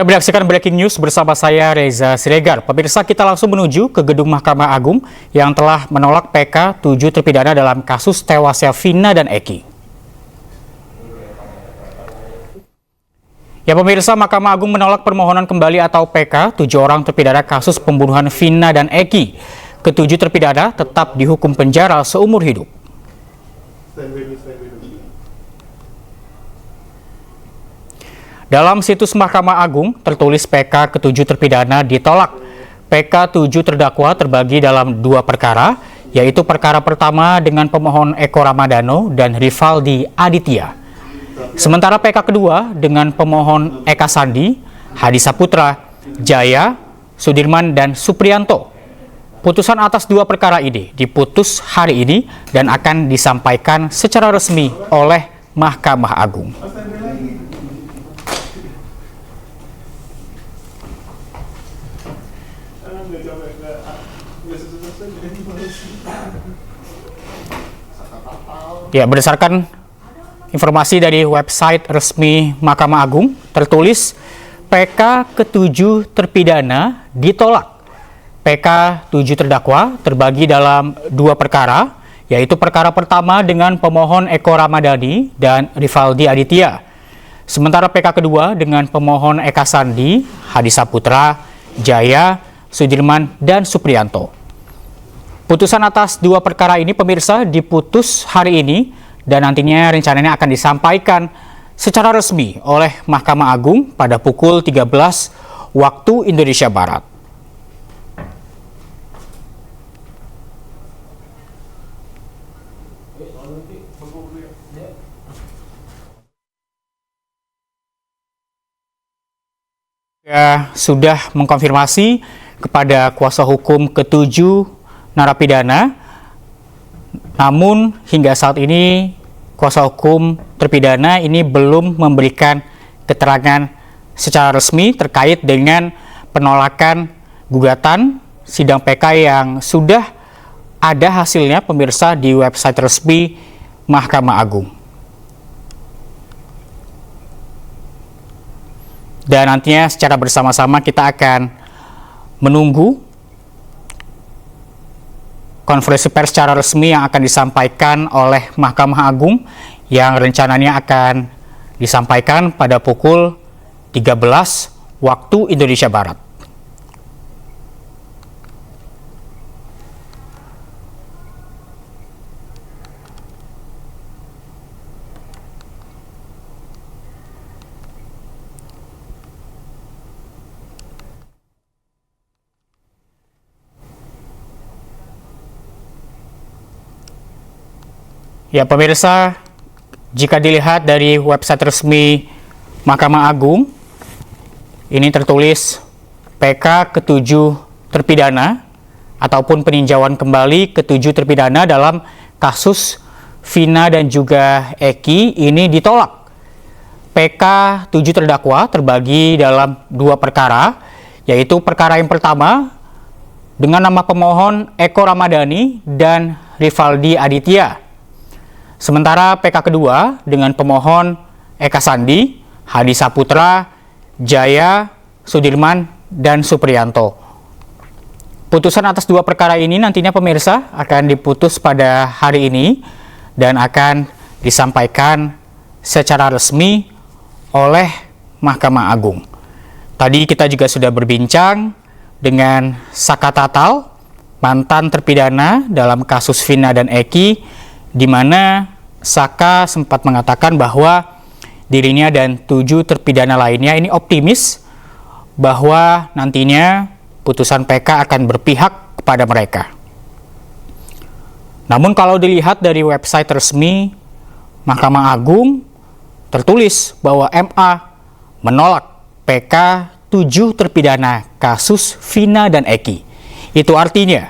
Anda menyaksikan Breaking News bersama saya Reza Siregar. Pemirsa, kita langsung menuju ke gedung Mahkamah Agung yang telah menolak PK 7 terpidana dalam kasus tewasnya Vina dan Eki. Ya pemirsa, Mahkamah Agung menolak permohonan kembali atau PK 7 orang terpidana kasus pembunuhan Vina dan Eki. Ketujuh terpidana tetap dihukum penjara seumur hidup. Dalam situs Mahkamah Agung tertulis PK ketujuh terpidana ditolak. PK 7 terdakwa terbagi dalam dua perkara, yaitu perkara pertama dengan pemohon Eko Ramadano dan Rivaldi Aditya. Sementara PK kedua dengan pemohon Eka Sandi, Hadi Saputra, Jaya, Sudirman, dan Supriyanto. Putusan atas dua perkara ini diputus hari ini dan akan disampaikan secara resmi oleh Mahkamah Agung. Ya, berdasarkan informasi dari website resmi Mahkamah Agung, tertulis PK ke-7 terpidana ditolak. PK 7 terdakwa terbagi dalam dua perkara, yaitu perkara pertama dengan pemohon Eko Ramadani dan Rivaldi Aditya. Sementara PK kedua dengan pemohon Eka Sandi, Hadi Saputra, Jaya, Sudirman, dan Supriyanto. Putusan atas dua perkara ini pemirsa diputus hari ini dan nantinya rencananya akan disampaikan secara resmi oleh Mahkamah Agung pada pukul 13 waktu Indonesia Barat. Ya, sudah mengkonfirmasi kepada kuasa hukum ketujuh narapidana, namun hingga saat ini kuasa hukum terpidana ini belum memberikan keterangan secara resmi terkait dengan penolakan gugatan sidang PK yang sudah ada hasilnya pemirsa di website resmi Mahkamah Agung. Dan nantinya secara bersama-sama kita akan menunggu konferensi pers secara resmi yang akan disampaikan oleh Mahkamah Agung yang rencananya akan disampaikan pada pukul 13 waktu Indonesia Barat. Ya pemirsa, jika dilihat dari website resmi Mahkamah Agung, ini tertulis PK ke-7 terpidana ataupun peninjauan kembali ke-7 terpidana dalam kasus Vina dan juga Eki ini ditolak. PK 7 terdakwa terbagi dalam dua perkara, yaitu perkara yang pertama dengan nama pemohon Eko Ramadani dan Rivaldi Aditya. Sementara PK kedua dengan pemohon Eka Sandi, Hadi Saputra, Jaya, Sudirman, dan Supriyanto. Putusan atas dua perkara ini nantinya pemirsa akan diputus pada hari ini dan akan disampaikan secara resmi oleh Mahkamah Agung. Tadi kita juga sudah berbincang dengan Saka Tatal, mantan terpidana dalam kasus Vina dan Eki, di mana Saka sempat mengatakan bahwa dirinya dan 7 terpidana lainnya ini optimis bahwa nantinya putusan PK akan berpihak kepada mereka. Namun kalau dilihat dari website resmi Mahkamah Agung, tertulis bahwa MA menolak PK 7 terpidana kasus Vina dan Eki. Itu artinya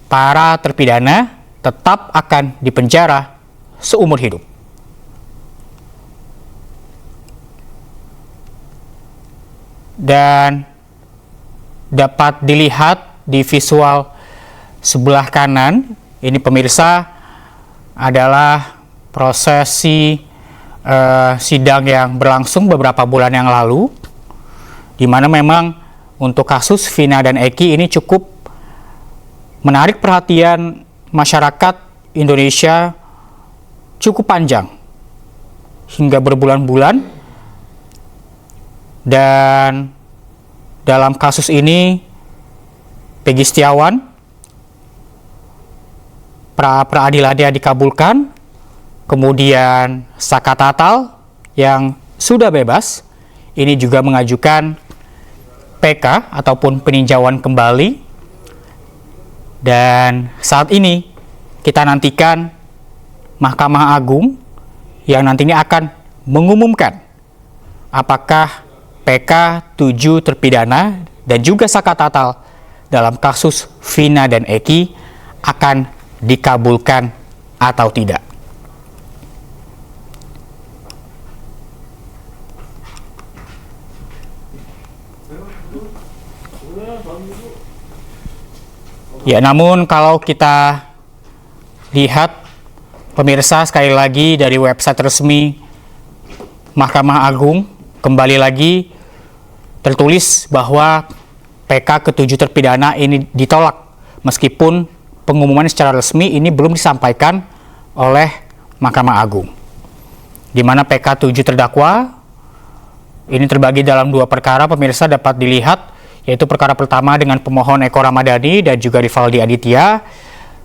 para terpidana tetap akan dipenjara seumur hidup. Dan dapat dilihat di visual sebelah kanan, ini pemirsa adalah prosesi sidang yang berlangsung beberapa bulan yang lalu, di mana memang untuk kasus Vina dan Eki ini cukup menarik perhatian masyarakat Indonesia cukup panjang, hingga berbulan-bulan. Dan dalam kasus ini Peggy Setiawan pra-peradilannya dikabulkan, kemudian Saka Tatal yang sudah bebas ini juga mengajukan PK ataupun peninjauan kembali, dan saat ini kita nantikan Mahkamah Agung yang nantinya akan mengumumkan apakah PK 7 terpidana dan juga Saka Tatal dalam kasus Vina dan Eki akan dikabulkan atau tidak. Ya, namun kalau kita lihat pemirsa, sekali lagi dari website resmi Mahkamah Agung kembali lagi tertulis bahwa PK ke-7 terpidana ini ditolak meskipun pengumuman secara resmi ini belum disampaikan oleh Mahkamah Agung. Di mana PK 7 terdakwa ini terbagi dalam 2 perkara, pemirsa dapat dilihat, yaitu perkara pertama dengan pemohon Eko Ramadhani dan juga Rivaldi Aditya,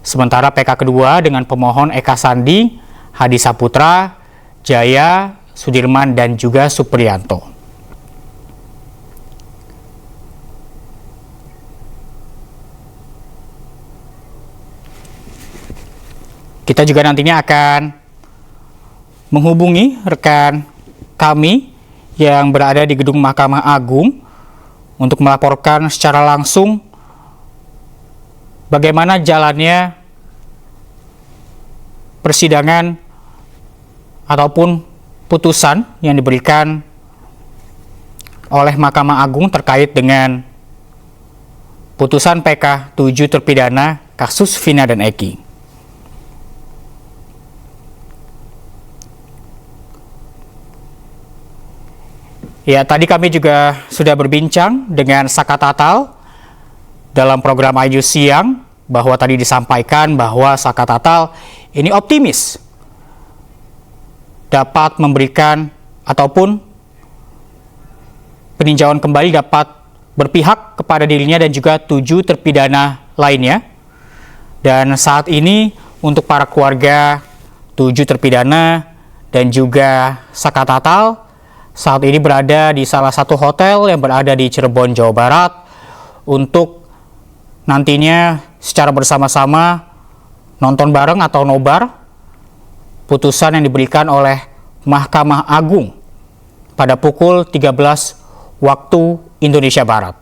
sementara PK kedua dengan pemohon Eka Sandi, Hadi Saputra, Jaya, Sudirman, dan juga Supriyanto. Kita juga nantinya akan menghubungi rekan kami yang berada di gedung Mahkamah Agung untuk melaporkan secara langsung bagaimana jalannya persidangan ataupun putusan yang diberikan oleh Mahkamah Agung terkait dengan putusan PK 7 terpidana kasus Vina dan Eki. Ya, tadi kami juga sudah berbincang dengan Saka Tatal dalam program Ayu Siang, bahwa tadi disampaikan bahwa Saka Tatal ini optimis dapat memberikan ataupun peninjauan kembali dapat berpihak kepada dirinya dan juga 7 terpidana lainnya. Dan saat ini untuk para keluarga 7 terpidana dan juga Saka Tatal saat ini berada di salah satu hotel yang berada di Cirebon, Jawa Barat, untuk nantinya secara bersama-sama nonton bareng atau nobar putusan yang diberikan oleh Mahkamah Agung pada pukul 13 waktu Indonesia Barat.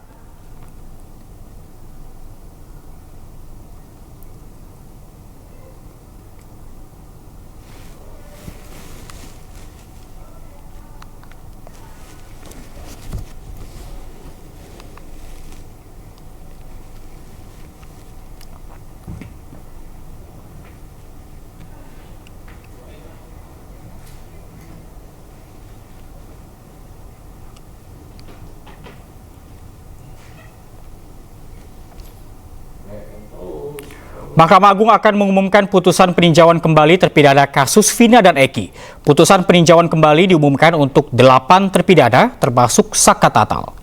Mahkamah Agung akan mengumumkan putusan peninjauan kembali terpidana kasus Vina dan Eki. Putusan peninjauan kembali diumumkan untuk 8 terpidana termasuk Saka Tatal.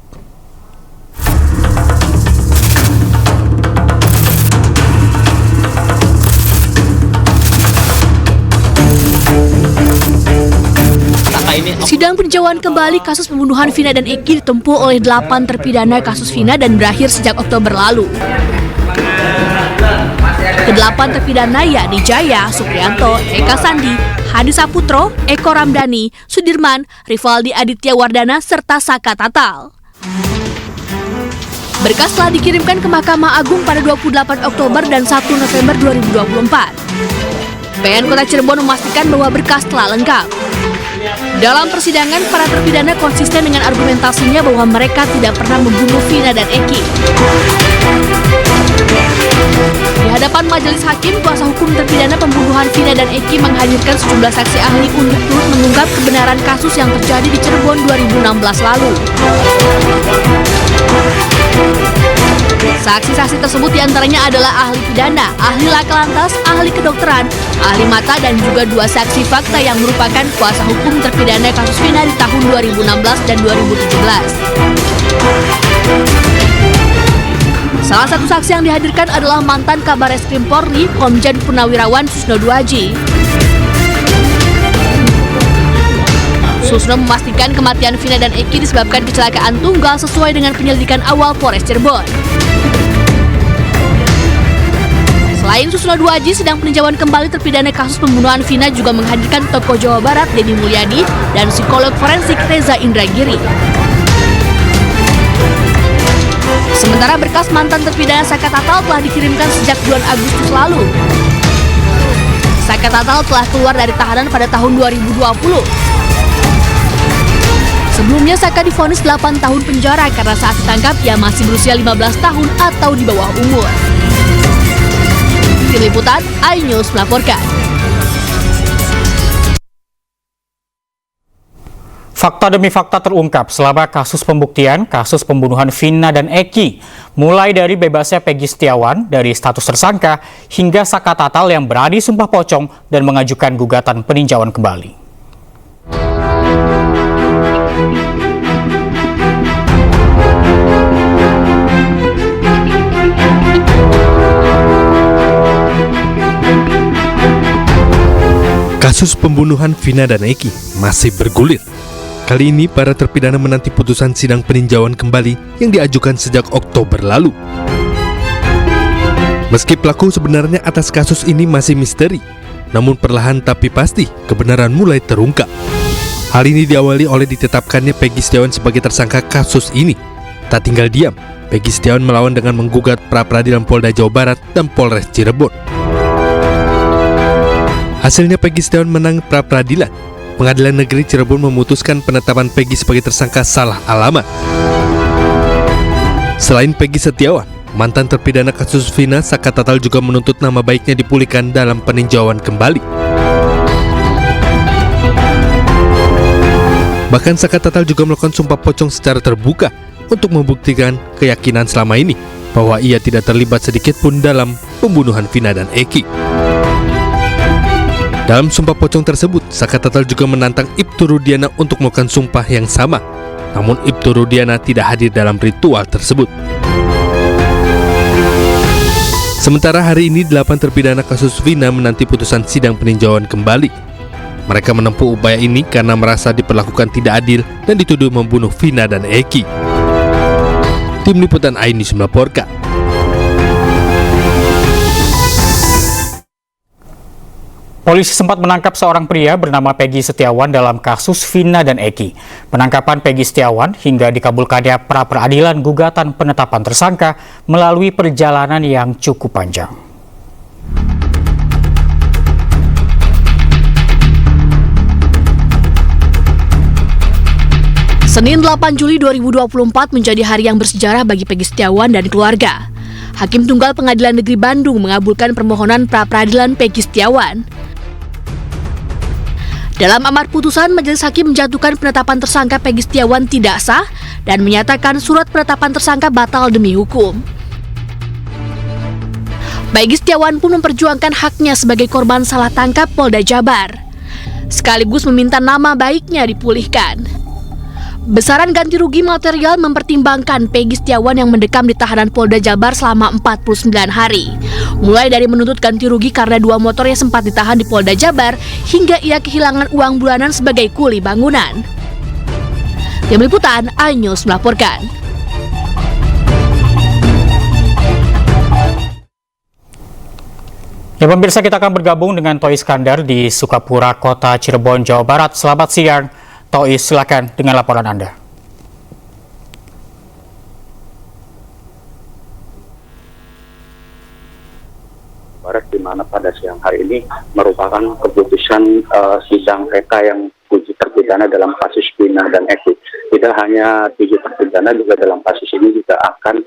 Sidang peninjauan kembali kasus pembunuhan Vina dan Eki ditempuh oleh 8 terpidana kasus Vina dan berakhir sejak Oktober lalu. Kedelapan terpidana yakni Jaya, Supriyanto, Eka Sandi, Hadi Saputro, Eko Ramdhani, Sudirman, Rivaldi Aditya Wardana, serta Saka Tatal. Berkas telah dikirimkan ke Mahkamah Agung pada 28 Oktober dan 1 November 2024. PN Kota Cirebon memastikan bahwa berkas telah lengkap. Dalam persidangan, para terpidana konsisten dengan argumentasinya bahwa mereka tidak pernah membunuh Vina dan Eki. Di hadapan majelis hakim, kuasa hukum terpidana pembunuhan Vina dan Eki menghadirkan sejumlah saksi ahli untuk turut mengungkap kebenaran kasus yang terjadi di Cirebon 2016 lalu. Saksi-saksi tersebut diantaranya adalah ahli pidana, ahli laka lantas, ahli kedokteran, ahli mata, dan juga 2 saksi fakta yang merupakan kuasa hukum terpidana kasus Vina di tahun 2016 dan 2017. Salah satu saksi yang dihadirkan adalah mantan Kabar Eskrim Polri, Komjen Purnawirawan Susno Duaji. Susno memastikan kematian Vina dan Eki disebabkan kecelakaan tunggal sesuai dengan penyelidikan awal Polres Cirebon. Selain Susno Duaji, sedang peninjauan kembali terpidana kasus pembunuhan Vina juga menghadirkan tokoh Jawa Barat Deddy Mulyadi dan psikolog forensik Reza Indragiri. Sementara berkas mantan terpidana Saka Tatal telah dikirimkan sejak bulan Agustus lalu. Saka Tatal telah keluar dari tahanan pada tahun 2020. Sebelumnya Saka divonis 8 tahun penjara karena saat ditangkap ia masih berusia 15 tahun atau di bawah umur. Tim Liputan, iNews melaporkan. Fakta demi fakta terungkap selama kasus pembuktian kasus pembunuhan Vina dan Eki, mulai dari bebasnya Peggy Setiawan dari status tersangka hingga Saka Tatal yang berani sumpah pocong dan mengajukan gugatan peninjauan kembali. Kasus pembunuhan Vina dan Eki masih bergulir. Kali ini para terpidana menanti putusan sidang peninjauan kembali yang diajukan sejak Oktober lalu. Meski pelaku sebenarnya atas kasus ini masih misteri, namun perlahan tapi pasti kebenaran mulai terungkap. Hal ini diawali oleh ditetapkannya Peggy Setiawan sebagai tersangka kasus ini. Tak tinggal diam, Peggy Setiawan melawan dengan menggugat pra-peradilan Polda Jawa Barat dan Polres Cirebon. Hasilnya Peggy Setiawan menang pra-peradilan. Pengadilan Negeri Cirebon memutuskan penetapan Peggy sebagai tersangka salah alamat. Selain Peggy Setiawan, mantan terpidana kasus Vina, Saka Tatal juga menuntut nama baiknya dipulihkan dalam peninjauan kembali. Bahkan Saka Tatal juga melakukan sumpah pocong secara terbuka untuk membuktikan keyakinan selama ini bahwa ia tidak terlibat sedikit pun dalam pembunuhan Vina dan Eki. Dalam sumpah pocong tersebut, Saka Tatal juga menantang Ibtu Rudiana untuk melakukan sumpah yang sama. Namun Ibtu Rudiana tidak hadir dalam ritual tersebut. Sementara hari ini 8 terpidana kasus Vina menanti putusan sidang peninjauan kembali. Mereka menempuh upaya ini karena merasa diperlakukan tidak adil dan dituduh membunuh Vina dan Eki. Tim Liputan iNews melaporkan. Polisi sempat menangkap seorang pria bernama Peggy Setiawan dalam kasus Vina dan Eki. Penangkapan Peggy Setiawan hingga dikabulkannya pra-peradilan gugatan penetapan tersangka melalui perjalanan yang cukup panjang. Senin 8 Juli 2024 menjadi hari yang bersejarah bagi Peggy Setiawan dan keluarga. Hakim Tunggal Pengadilan Negeri Bandung mengabulkan permohonan pra-peradilan Peggy Setiawan. Dalam amar putusan, majelis hakim menjatuhkan penetapan tersangka Peggy Setiawan tidak sah dan menyatakan surat penetapan tersangka batal demi hukum. Peggy Setiawan pun memperjuangkan haknya sebagai korban salah tangkap Polda Jabar, sekaligus meminta nama baiknya dipulihkan. Besaran ganti rugi material mempertimbangkan Peggy Setiawan yang mendekam di tahanan Polda Jabar selama 49 hari. Mulai dari menuntut ganti rugi karena 2 motor yang sempat ditahan di Polda Jabar, hingga ia kehilangan uang bulanan sebagai kuli bangunan. Tim Liputan iNews melaporkan. Ya pemirsa, kita akan bergabung dengan Toi Iskandar di Sukapura, Kota Cirebon, Jawa Barat. Selamat siang. Toi, silakan dengan laporan Anda. Barat di mana pada siang hari ini merupakan keputusan sidang PK yang 7 terpidana dalam kasus Vina dan Eki. Tidak hanya 7 terpidana, juga dalam kasus ini juga akan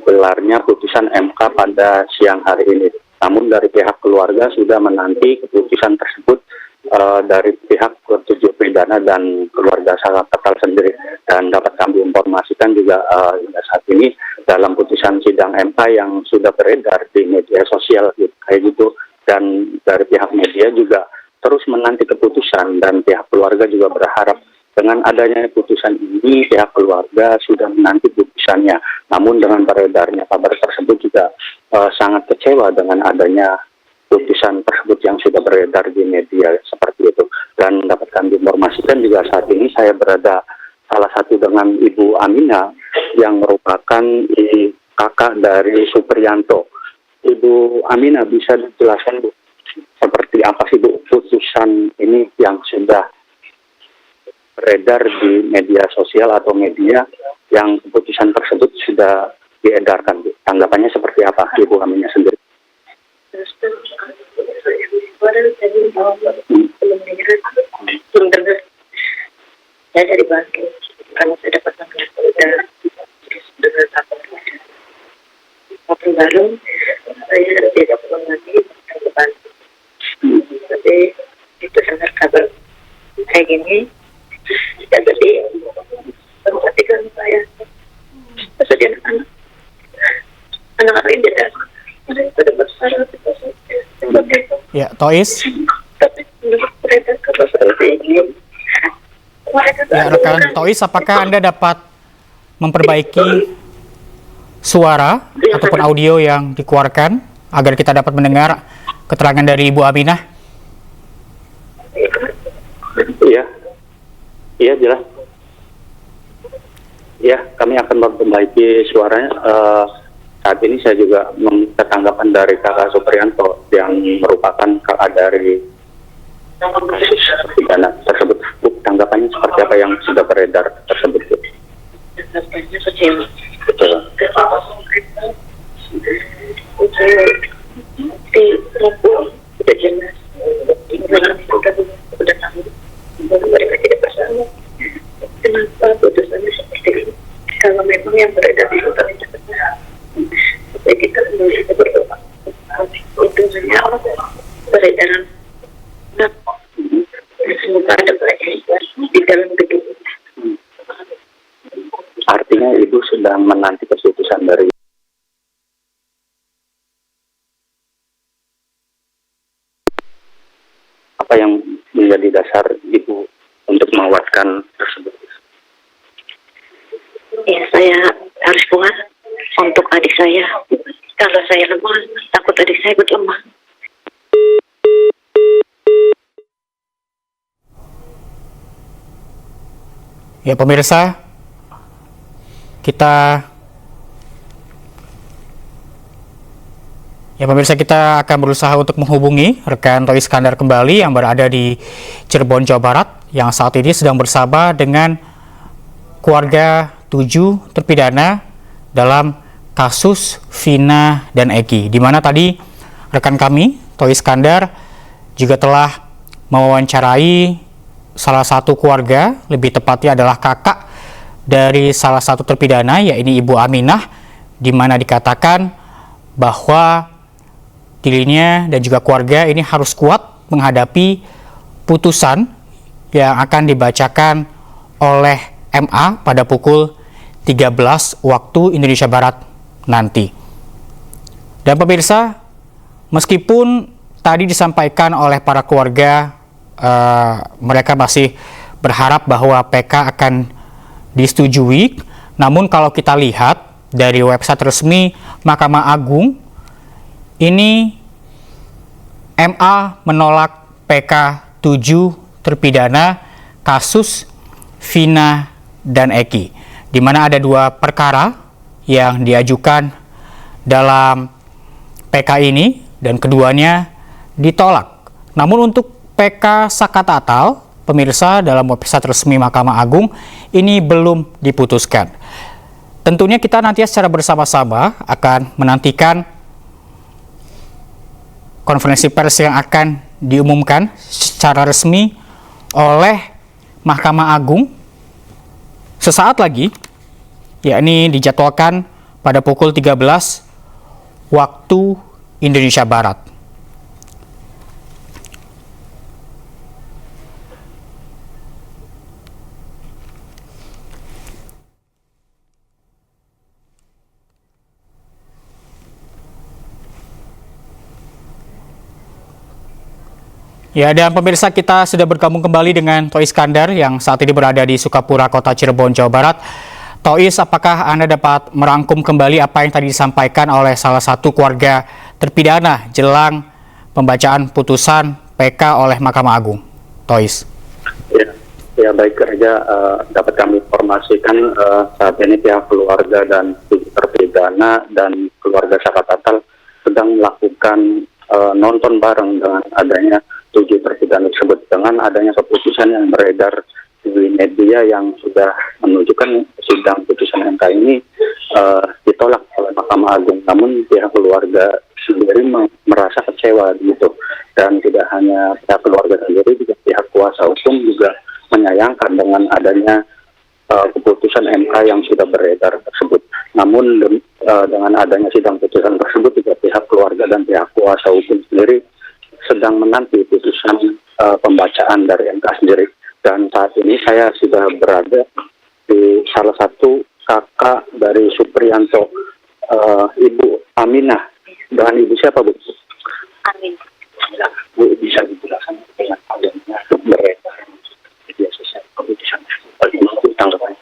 digelarnya putusan MK pada siang hari ini. Namun dari pihak keluarga sudah menanti keputusan tersebut dari pihak ketujuh pidana dan keluarga Salah Ketal sendiri. Dan dapat kami informasikan juga saat ini dalam putusan sidang MK yang sudah beredar di media sosial kayak gitu, dan dari pihak media juga terus menanti keputusan, dan pihak keluarga juga berharap dengan adanya putusan ini pihak keluarga sudah menanti putusannya. Namun dengan beredarnya kabar tersebut juga sangat kecewa dengan adanya putusan tersebut yang sudah beredar di media seperti itu. Dan dapat kami informasikan juga saat ini saya berada salah satu dengan Ibu Aminah yang merupakan kakak dari Supriyanto. Ibu Aminah, bisa dijelaskan Bu, seperti apa sih Bu putusan ini yang sudah beredar di media sosial atau media yang keputusan tersebut sudah diedarkan, Bu? Tanggapannya seperti apa Ibu Aminah sendiri? Belum dengar. Saya dari Bandung, karena saya dapat dengar kabar baru, saya tidak perlu lagi ke Bandung. Tapi itu dengar kabar kayak gini, ya jadi perhatikan saya, sedih anak-anak ini tidak sudah besar. Ya, Tois. Tapi menurut mereka kabar seperti ini, Ya, rekan Tois, apakah Anda dapat memperbaiki suara ataupun audio yang dikeluarkan agar kita dapat mendengar keterangan dari Ibu Aminah? Iya jelas. Ya, kami akan memperbaiki suaranya. Saat ini saya juga meminta tanggapan dari kakak Supriyanto yang merupakan kakak dari pidana tersebut. Tanggapannya seperti apa yang sudah beredar tersebut? Tanggapannya kecewa. Betul. Udah jelas, udah tahu bahwa mereka tidak bersalah. Kenapa putusannya seperti ini? Kalau memang yang beredar di hutan itu benar, supaya kita bisa berdoa. Untungnya peredaran semoga ada pelajaran di dalam gedung. Artinya Ibu sudah menanti keputusan dari apa yang menjadi dasar Ibu untuk menguatkan tersebut? Ya, saya harus kuat untuk adik saya. Kalau saya lemah, takut adik saya ikut lemah. Ya, pemirsa, kita akan berusaha untuk menghubungi rekan Tois Iskandar kembali yang berada di Cirebon, Jawa Barat, yang saat ini sedang bersama dengan keluarga 7 terpidana dalam kasus Vina dan Eki, di mana tadi rekan kami Tois Iskandar juga telah mewawancarai salah satu keluarga, lebih tepatnya adalah kakak dari salah satu terpidana, yaitu Ibu Aminah, di mana dikatakan bahwa dirinya dan juga keluarga ini harus kuat menghadapi putusan yang akan dibacakan oleh MA pada pukul 13 waktu Indonesia Barat nanti. Dan pemirsa, meskipun tadi disampaikan oleh para keluarga mereka masih berharap bahwa PK akan disetujui, namun kalau kita lihat dari website resmi Mahkamah Agung, ini MA menolak PK 7 terpidana kasus Vina dan Eki, di mana ada 2 perkara yang diajukan dalam PK ini dan keduanya ditolak. Namun untuk PK Sakatatal, pemirsa, dalam website resmi Mahkamah Agung ini belum diputuskan. Tentunya kita nanti secara bersama-sama akan menantikan konferensi pers yang akan diumumkan secara resmi oleh Mahkamah Agung sesaat lagi, yakni dijadwalkan pada pukul 13 waktu Indonesia Barat. Ya, dan pemirsa, kita sudah bergabung kembali dengan Tois Iskandar yang saat ini berada di Sukapura, Kota Cirebon, Jawa Barat. Tois, apakah Anda dapat merangkum kembali apa yang tadi disampaikan oleh salah satu keluarga terpidana jelang pembacaan putusan PK oleh Mahkamah Agung? Tois. Ya baik, Raja, dapat kami informasikan saat ini pihak keluarga dan terpidana dan keluarga Sakatatal sedang melakukan nonton bareng dengan adanya 7 terpidana tersebut, dengan adanya keputusan yang beredar di media yang sudah menunjukkan sidang putusan MK ini ditolak oleh Mahkamah Agung. Namun pihak keluarga sendiri merasa kecewa gitu, dan tidak hanya pihak keluarga sendiri, juga pihak kuasa hukum juga menyayangkan dengan adanya keputusan MK yang sudah beredar tersebut. Namun dengan adanya sidang putusan tersebut, juga pihak keluarga dan pihak kuasa hukum sendiri sedang menanti putusan pembacaan dari MK sendiri. Dan saat ini saya sudah berada di salah satu kakak dari Supriyanto, Ibu Aminah. Dengan Ibu siapa, Bu? Amin. Ya, Bu, bisa dijelaskan dengan adanya beredar media sosial keputusan bagaimana tanggapannya?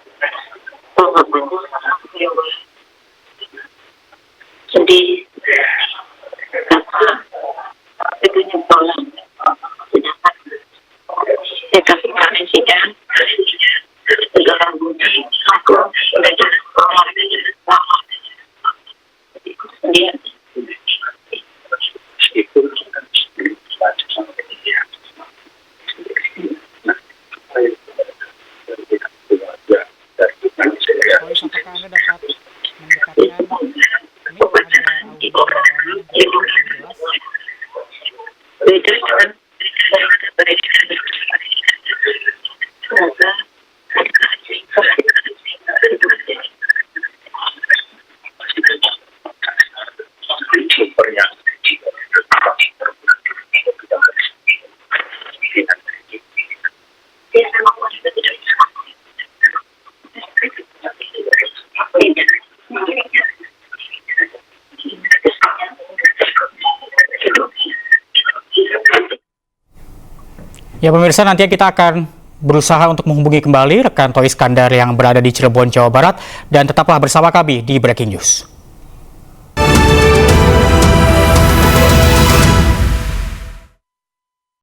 Sedih. Itu nyebol. Saya kasih kemarin sidang. Segala bunyi. Aku udah jadi sekolah. Dia. Meskipun kita baca sama media. Nah, saya dari keluarga dari saya. Tois, apakah Anda dapat mendekatkan beda dengan pendidikan. Semoga super yang Ya pemirsa, nanti kita akan berusaha untuk menghubungi kembali rekan Tois Iskandar yang berada di Cirebon, Jawa Barat, dan tetaplah bersama kami di Breaking News.